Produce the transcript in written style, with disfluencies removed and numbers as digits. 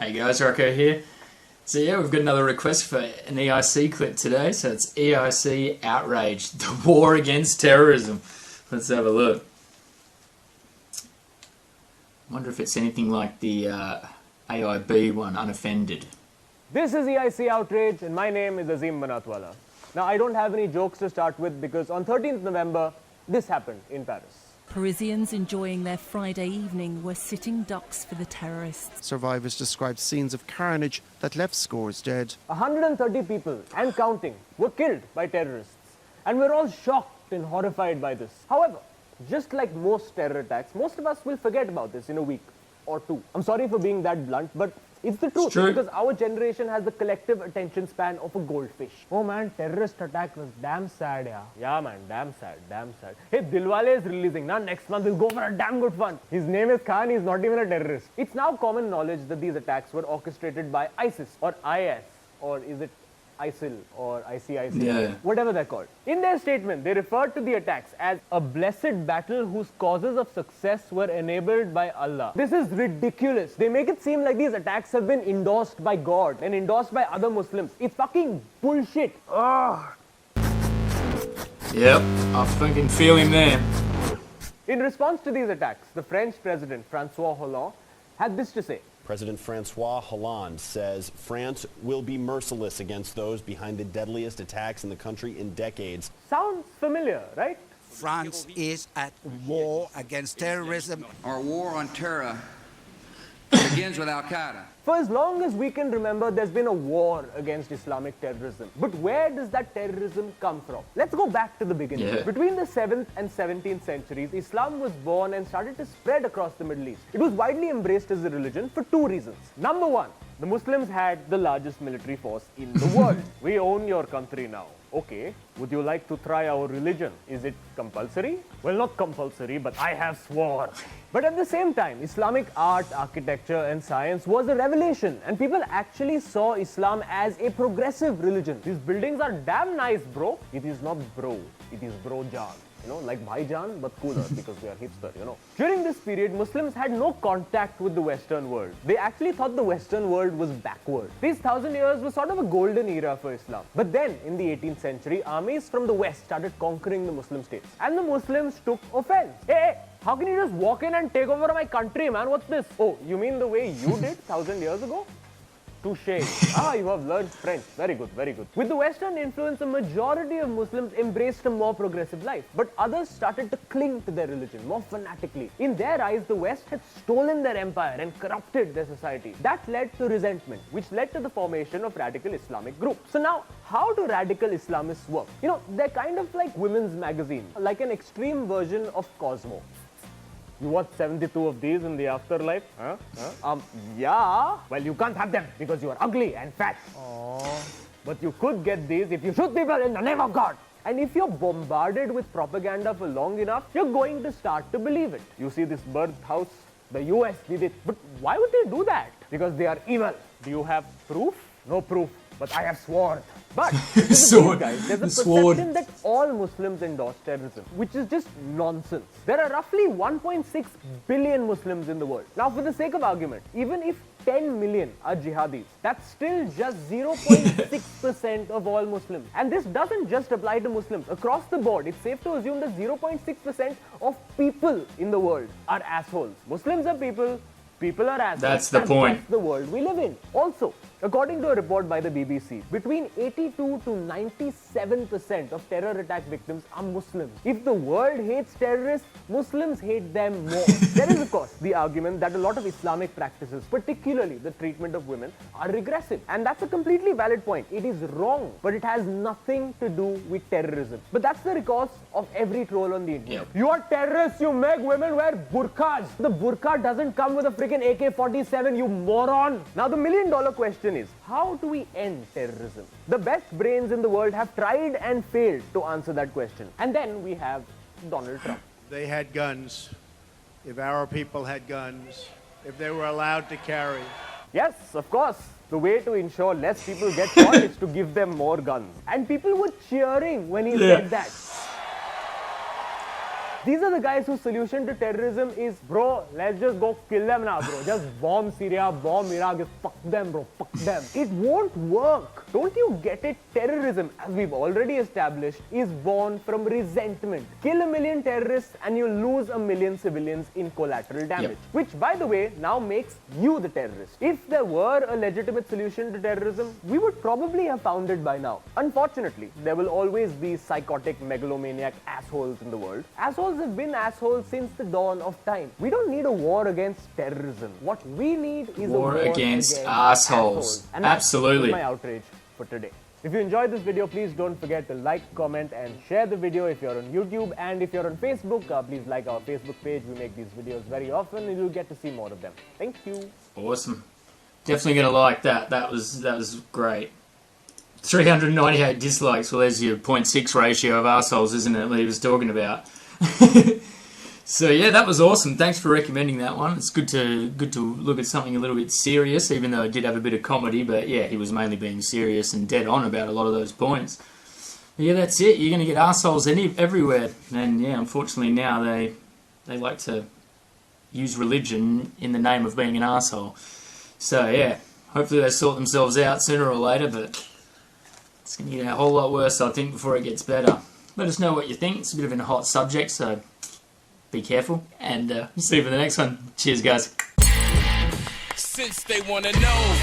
Hey guys, Rocko here. So yeah, we've got another request for an EIC clip today. So it's EIC Outrage, the war against terrorism. Let's have a look. I wonder if it's anything like the AIB one, Unoffended. This is EIC Outrage and my name is Azim Manatwala. Now I don't have any jokes to start with because on 13th November, this happened in Paris. Parisians enjoying their Friday evening were sitting ducks for the terrorists. Survivors described scenes of carnage that left scores dead. 130 people and counting were killed by terrorists. And we're all shocked and horrified by this. However, just like most terror attacks, most of us will forget about this in a week or two. I'm sorry for being that blunt, but it's the truth, because our generation has the collective attention span of a goldfish. Oh man, terrorist attack was damn sad, yeah. Yeah man, damn sad, damn sad. Hey, Dilwale is releasing now. Next month we'll go for a damn good fun. His name is Khan, he's not even a terrorist. It's now common knowledge that these attacks were orchestrated by ISIS or IS, or is it ISIL or ICIC, whatever they're called. In their statement, they referred to the attacks as a blessed battle whose causes of success were enabled by Allah. This is ridiculous. They make it seem like these attacks have been endorsed by God and endorsed by other Muslims. It's fucking bullshit. Ugh. Yep, I fucking feel him there. In response to these attacks, the French President Francois Hollande had this to say. President Francois Hollande says France will be merciless against those behind the deadliest attacks in the country in decades. Sounds familiar, right? France is at war against terrorism. Our war on terror begins with Al-Qaeda. For as long as we can remember, there's been a war against Islamic terrorism. But where does that terrorism come from? Let's go back to the beginning. Between the 7th and 17th centuries, Islam was born and started to spread across the Middle East. It was widely embraced as a religion for two reasons. Number one, the Muslims had the largest military force in the world. We own your country now. Okay, would you like to try our religion? Is it compulsory? Well, not compulsory, but I have sworn. But at the same time, Islamic art, architecture and science was a revelation, and people actually saw Islam as a progressive religion. These buildings are damn nice, bro. It is not bro, it is bro-jan. You know, like Bhaijan, but cooler because we are hipster, you know. During this period, Muslims had no contact with the Western world. They actually thought the Western world was backward. These 1,000 years was sort of a golden era for Islam. But then, in the 18th century, armies from the West started conquering the Muslim states. And the Muslims took offense. Hey, how can you just walk in and take over my country, man? What's this? Oh, you mean the way you did 1,000 years ago? Touché. You have learned French. Very good, very good. With the Western influence, a majority of Muslims embraced a more progressive life. But others started to cling to their religion more fanatically. In their eyes, the West had stolen their empire and corrupted their society. That led to resentment, which led to the formation of radical Islamic groups. So now, how do radical Islamists work? You know, they're kind of like women's magazine, like an extreme version of Cosmo. You want 72 of these in the afterlife? Yeah. Well, you can't have them because you are ugly and fat. But you could get these if you shoot people in the name of God. And if you're bombarded with propaganda for long enough, you're going to start to believe it. You see this birth house? The US did it. But why would they do that? Because they are evil. Do you have proof? No proof. But I have sworn. But there's a perception that all Muslims endorse terrorism, which is just nonsense. There are roughly 1.6 billion Muslims in the world. Now, for the sake of argument, even if 10 million are jihadis, that's still just 0.6% of all Muslims. And this doesn't just apply to Muslims. Across the board, it's safe to assume that 0.6% of people in the world are assholes. Muslims are people. People are assholes. That's the point. That's the world we live in. Also, according to a report by the BBC, between 82 to 97% of terror attack victims are Muslims. If the world hates terrorists, Muslims hate them more. There is, of course, the argument that a lot of Islamic practices, particularly the treatment of women, are regressive. And that's a completely valid point. It is wrong, but it has nothing to do with terrorism. But that's the recourse of every troll on the internet. You are terrorists, you make women wear burqas. The burqa doesn't come with a freaking AK-47, you moron. Now, the million-dollar question is, how do we end terrorism? The best brains in the world have tried and failed to answer that question. And then we have Donald Trump. They had guns. If our people had guns, if they were allowed to carry. Yes, of course. The way to ensure less people get shot is to give them more guns. And people were cheering when he said that. These are the guys whose solution to terrorism is, bro, let's just go kill them now, bro. Just bomb Syria, bomb Iraq, just fuck them, bro, fuck them. It won't work. Don't you get it? Terrorism, as we've already established, is born from resentment. Kill 1 million terrorists and you lose 1 million civilians in collateral damage. Which, by the way, now makes you the terrorist. If there were a legitimate solution to terrorism, we would probably have found it by now. Unfortunately, there will always be psychotic, megalomaniac assholes in the world. Assholes have been assholes since the dawn of time. We don't need a war against terrorism. What we need is a war against assholes. And absolutely. That's my outrage for today. If you enjoyed this video, please don't forget to like, comment and share the video if you're on YouTube, and if you're on Facebook, please like our Facebook page. We make these videos very often and you'll get to see more of them. Thank you. Awesome. Definitely going to like that. That was great. 398 dislikes. Well, there's your 0.6 ratio of arseholes, isn't it, that he was talking about? So yeah, that was awesome. Thanks for recommending that one. It's good to look at something a little bit serious, even though it did have a bit of comedy. But yeah, he was mainly being serious and dead on about a lot of those points. But yeah, that's it. You're going to get arseholes everywhere, and yeah, unfortunately now they like to use religion in the name of being an arsehole. So yeah, hopefully they sort themselves out sooner or later. But it's going to get a whole lot worse, I think, before it gets better. Let us know what you think. It's a bit of a hot subject, so be careful, and see you for the next one. Cheers, guys. Since they wanna know.